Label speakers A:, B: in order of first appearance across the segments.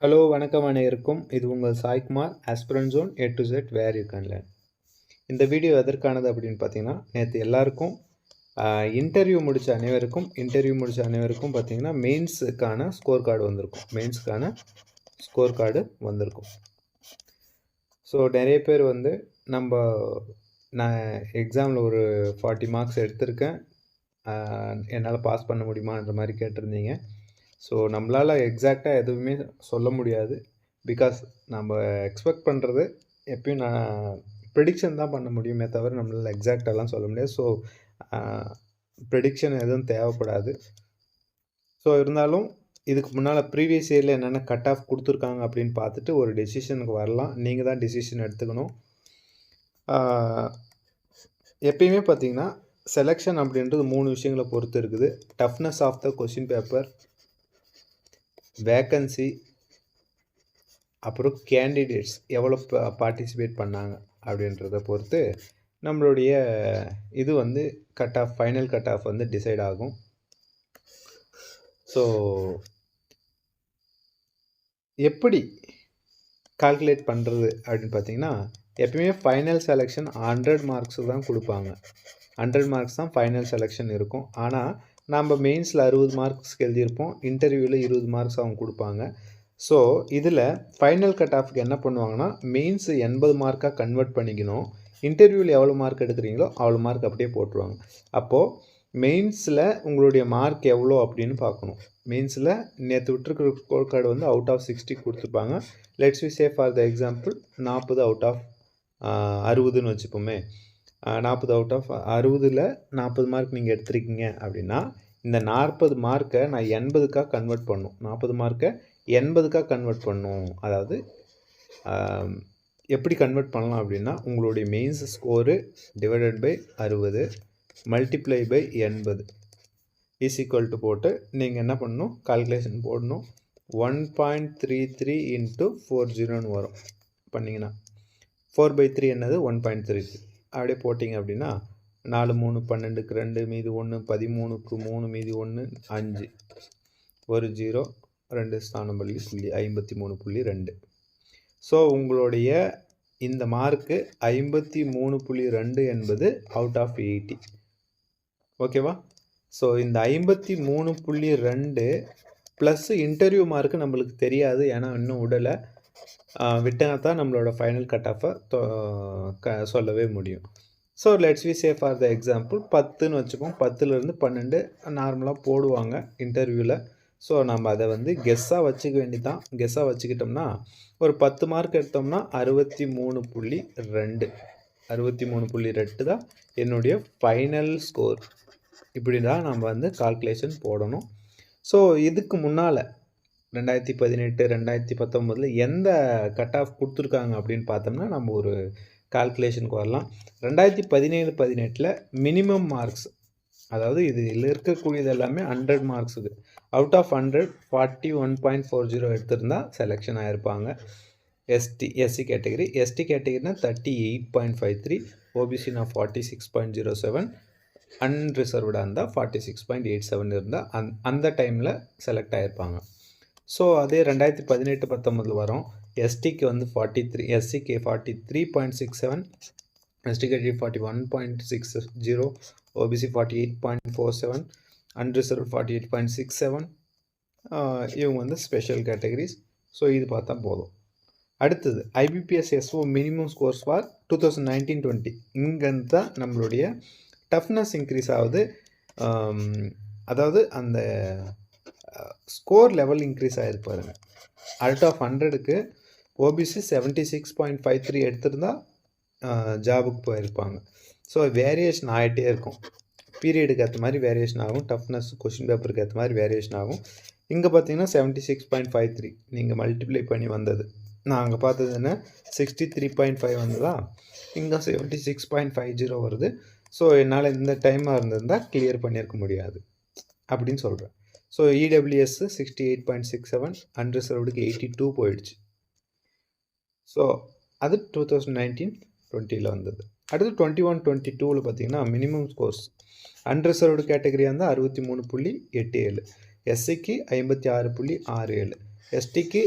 A: Hello வணக்கம் அனைவருக்கும். இது உங்கள் Saikumar aspirant zone A to Z where you can learn. இந்த வீடியோ எதற்கானது அப்படின்னு பார்த்தீங்கன்னா, நேற்று எல்லாருக்கும் இன்டர்வியூ முடித்த அனைவருக்கும் பார்த்தீங்கன்னா மெயின்ஸுக்கான ஸ்கோர் கார்டு வந்திருக்கும். ஸோ நிறைய பேர் வந்து நான் எக்ஸாமில் ஒரு 40 மார்க்ஸ் எடுத்திருக்கேன், என்னால் பாஸ் பண்ண முடியுமான்ற மாதிரி கேட்டிருந்தீங்க. ஸோ நம்மளால் எக்ஸாக்டாக எதுவுமே சொல்ல முடியாது. பிகாஸ் நம்ம எக்ஸ்பெக்ட் பண்ணுறது எப்பயும் ப்ரெடிக்ஷன் தான் பண்ண முடியுமே தவிர நம்மளால் எக்ஸாக்டாலாம் சொல்ல முடியாது. ஸோ ப்ரெடிக்ஷன் எதுவும் தேவைப்படாது. ஸோ இருந்தாலும் இதுக்கு முன்னால் ப்ரீவியஸ் இயரில் என்னென்ன கட் ஆஃப் கொடுத்துருக்காங்க அப்படின்னு பார்த்துட்டு ஒரு டெசிஷனுக்கு வரலாம். நீங்கள் தான் டெசிஷன் எடுத்துக்கணும். எப்பயுமே பார்த்தீங்கன்னா செலெக்ஷன் அப்படின்றது 3 விஷயங்களை பொறுத்து இருக்குது. Toughness of the question paper, vacancy, அப்புறம் கேண்டிடேட்ஸ் எவ்வளோ பார்ட்டிசிபேட் பண்ணாங்க அப்படின்றத பொறுத்து நம்மளுடைய இது வந்து ஃபைனல் கட் ஆஃப் வந்து டிசைட் ஆகும். ஸோ எப்படி கால்குலேட் பண்ணுறது அப்படின்னு பார்த்தீங்கன்னா, எப்பயுமே ஃபைனல் செலெக்ஷன் 100 மார்க்ஸ் தான் கொடுப்பாங்க. 100 மார்க்ஸ் தான் ஃபைனல் செலெக்ஷன் இருக்கும். ஆனால் நம்ம மெயின்ஸில் 60 மார்க்ஸ்க்கு எழுதியிருப்போம், இன்டர்வியூவில் 20 மார்க்ஸ் அவங்க கொடுப்பாங்க. ஸோ இதில் ஃபைனல் கட் ஆஃப்க்கு என்ன பண்ணுவாங்கன்னா, மெயின்ஸ் 80 மார்க்காக கன்வெர்ட் பண்ணிக்கணும். இன்டர்வியூவில் எவ்வளோ மார்க் எடுக்கிறீங்களோ அவ்வளோ மார்க் அப்படியே போட்டுருவாங்க. அப்போது மெயின்ஸில் உங்களுடைய மார்க் எவ்வளோ அப்படின்னு பார்க்கணும். மெயின்ஸில் நேற்று விட்டுருக்கிற ஸ்கோர் கார்டு வந்து அவுட் ஆஃப் 60 கொடுத்துருப்பாங்க. Let's we say for the example 40 out of 60ன்னு வச்சுப்போமே. 40 அவுட் ஆஃப் 60ல் 40 மார்க் நீங்கள் எடுத்துருக்கீங்க அப்படின்னா, இந்த 40 மார்க்கை நான் 80க்காக கன்வெர்ட் பண்ணணும். 40 மார்க்கை 80க்காக கன்வெர்ட் பண்ணணும். அதாவது எப்படி கன்வெர்ட் பண்ணலாம் அப்படின்னா, உங்களுடைய mains score divided by 60 multiply by 80 is equal to போட்டு நீங்கள் என்ன பண்ணணும், கால்குலேஷன் போடணும். 1.33 இன்ட்டு 40ன்னு வரும். பண்ணிங்கன்னா 4/3 என்னது 1.33 அப்படியே போட்டிங்க அப்படின்னா 4 3 12க்கு 2 மீதி 1 13க்கு 3 மீதி 1 5 ஒரு 0 2 ஸ்தானம் புள்ளி 53.2. ஸோ உங்களுடைய இந்த மார்க்கு 53.2 என்பது அவுட் ஆஃப் 80. ஓகேவா? ஸோ இந்த 53.2 ப்ளஸ் இன்டர்வியூ மார்க்கு நம்மளுக்கு தெரியாது, ஏன்னா இன்னும் விடலை. விட்டனா தான் நம்மளோட ஃபைனல் கட் ஆஃபை சொல்லவே முடியும். So let's we say for the example 10ன்னு வச்சுப்போம். 10லேருந்து 12 நார்மலாக போடுவாங்க இன்டர்வியூவில். ஸோ நம்ம அதை வந்து கெஸ்ஸாக வச்சுக்க வேண்டியதான். கெஸ்ஸாக வச்சுக்கிட்டோம்னா ஒரு 10 மார்க் எடுத்தோம்னா 63.2 தான் என்னுடைய ஃபைனல் ஸ்கோர். இப்படி தான் நம்ம வந்து கால்குலேஷன் போடணும். ஸோ இதுக்கு முன்னால் 2018 2019 எந்த கட் ஆஃப் கொடுத்துருக்காங்க அப்படின்னு பார்த்தோம்னா நம்ம ஒரு கால்குலேஷனுக்கு வரலாம். 2017-18 மினிமம் மார்க்ஸ், அதாவது இதில் இருக்கக்கூடியது எல்லாமே 100 மார்க்ஸுக்கு. அவுட் ஆஃப் 100 41.40 எடுத்திருந்தால் செலெக்ஷன் ஆகிருப்பாங்க. SC category. எஸ்டி கேட்டகரினா 38.53, ஓபிசினா 46.07, அன்ரிசர்வ்டாக இருந்தால் 46.87 இருந்தால் அந்த டைமில் செலக்ட் ஆகிருப்பாங்க. ஸோ அதே 2018-19 வரும். எஸ்டிக்கு வந்து 43, எஸ்சிக்கு 43.67, எஸ்டி கேட்டகரி 41.60, ஓபிசி 48.47, அன்ரிசர்வ் 48.67. இவங்க வந்து ஸ்பெஷல் கேட்டகரிஸ். ஸோ இது பார்த்தா போதும். அடுத்தது IBPS SO minimum scores for 2019-20. இங்கேருந்து தான் நம்மளுடைய டஃப்னஸ் இன்க்ரீஸ் ஆகுது. அதாவது அந்த ஸ்கோர் லெவல் இன்க்ரீஸ் ஆகிருப்பாருங்க. அவுட் ஆஃப் 100க்கு ஓபிசி 76.53 எடுத்திருந்தால் ஜாபுக்கு போயிருப்பாங்க. ஸோ வேரியேஷன் ஆகிட்டே இருக்கும். பீரியடுக்கு ஏற்ற மாதிரி வேரியேஷன் ஆகும். டஃப்னஸ் கொஷின் பேப்பருக்கு ஏற்ற மாதிரி வேரியேஷன் ஆகும். இங்கே பார்த்தீங்கன்னா 76.53 நீங்கள் மல்டிப்ளை பண்ணி வந்தது. நான் அங்கே பார்த்தது என்ன 63.5 வந்ததா, இங்கே 76.50 வருது. ஸோ என்னால் இந்த டைமாக இருந்திருந்தால் கிளியர் பண்ணியிருக்க முடியாது அப்படின்னு சொல்கிறேன். ஸோ இடபிள்யூஎஸ் 68.67, அன்ரிசர்வ்டுக்கு 82 போயிடுச்சு. ஸோ அது 2019-20 வந்தது. அடுத்து 21-22 பார்த்தீங்கன்னா மினிமம் ஸ்கோர்ஸ் அன்ரிசர்வ்டு கேட்டகரியாக இருந்தால் 63.87, எஸ்சிக்கு 56.67, எஸ்டிக்கு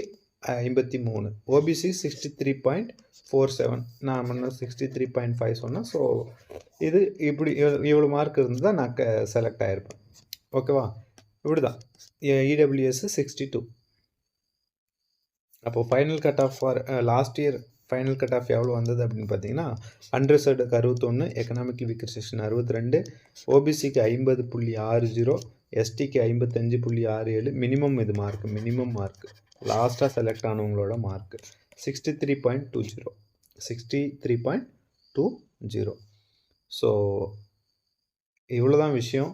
A: 53, ஓபிசி 63.47, நான் முன்ன 63.5 சொன்னேன். ஸோ இது இப்படி இவ்வளோ மார்க் இருந்து தான் நான் செலக்ட் ஆகிருப்பேன். ஓகேவா? இப்படி தான் இடபிள்யூஎஸ் 62. அப்போது final cut of for last year final cut of எவ்வளோ வந்தது அப்படின்னு பார்த்தீங்கன்னா, அன்ரிசர்வ்டுக்கு 61, எக்கனாமிக்கல் வீக்கர் செக்ஷன் 62, ஓபிசிக்கு 50.60, எஸ்டிக்கு 55.67, மினிமம் இது மார்க், மினிமம் மார்க் லாஸ்ட்டாக செலக்ட் ஆனவங்களோட மார்க் 63.20, 63.20. ஸோ இவ்வளோ தான் விஷயம்.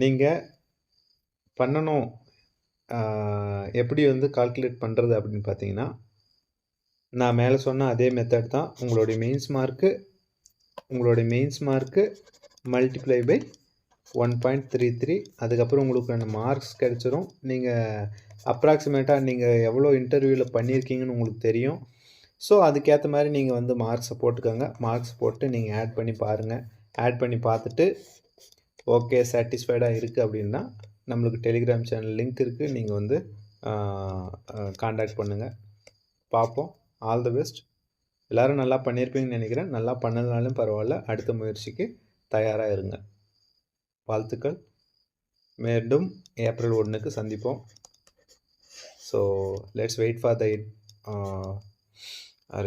A: நீங்கள் பண்ணணும். எப்படி வந்து கால்குலேட் பண்ணுறது அப்படின்னு பார்த்தீங்கன்னா, நான் மேலே சொன்ன அதே மெத்தட் தான். உங்களுடைய மெயின்ஸ் மார்க்கு மல்டிப்ளை பை 1.33, அதுக்கப்புறம் உங்களுக்கு மார்க்ஸ் கிடச்சிரும். நீங்கள் அப்ராக்சிமேட்டாக நீங்கள் எவ்வளோ இன்டர்வியூவில் பண்ணியிருக்கீங்கன்னு உங்களுக்கு தெரியும். ஸோ அதுக்கேற்ற மாதிரி நீங்கள் வந்து மார்க்ஸை போட்டுக்கோங்க. மார்க்ஸ் போட்டு நீங்கள் ஆட் பண்ணி பாருங்கள். ஆட் பண்ணி பார்த்துட்டு ஓகே சாட்டிஸ்ஃபைடாக இருக்குது அப்படின்னா நம்மளுக்கு டெலிகிராம் சேனல் லிங்க் இருக்குது, நீங்கள் வந்து காண்டாக்ட் பண்ணுங்கள். பார்ப்போம். All the best. எல்லோரும் நல்லா பண்ணியிருப்பீங்கன்னு நினைக்கிறேன். நல்லா பண்ணதுனாலும் பரவாயில்ல, அடுத்த முயற்சிக்கு தயாராக இருங்க. வாழ்த்துக்கள். மீண்டும் ஏப்ரல் 1க்கு சந்திப்போம். So let's wait for the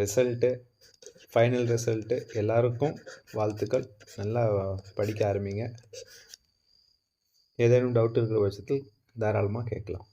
A: result, final result. எல்லாருக்கும் வாழ்த்துக்கள். நல்லா படிக்க ஆரம்பிங்க. ஏதேனும் டவுட் இருக்கிற பட்சத்தில் தாராளமாக கேட்கலாம்.